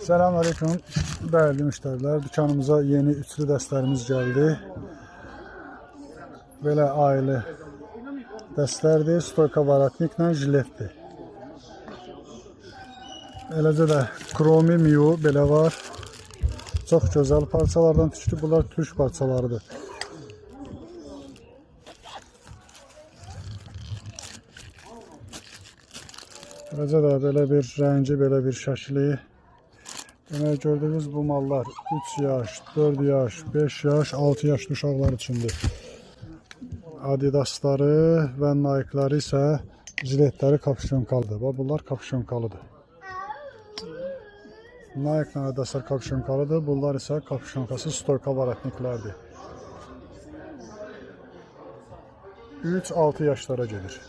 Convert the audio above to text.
Selamünaleyküm değerli müşteriler. Dükkanımıza yeni üçlü dəstlərimiz gəldi. Belə aile dəstlərdir. Stoyka varatniklə jiletdir. Eləcə də kromi miyu belə var. Çox gözəl parçalardan düşdü. Bunlar türk parçalarıdır. Eləcə də belə bir rəngi, belə bir şəkli. Demək, gördüyünüz bu mallar 3 yaş, 4 yaş, 5 yaş, 6 yaşlı uşaqlar üçündür. Adidasları və Nike'ları isə jiletləri kapşonkalıdır. Bunlar kapşonkalıdır. Nike ilə Adidaslar kapşonkalıdır. Bunlar isə kapşonkasız stoyka varatniklərdir. 3-6 yaşlara gedir.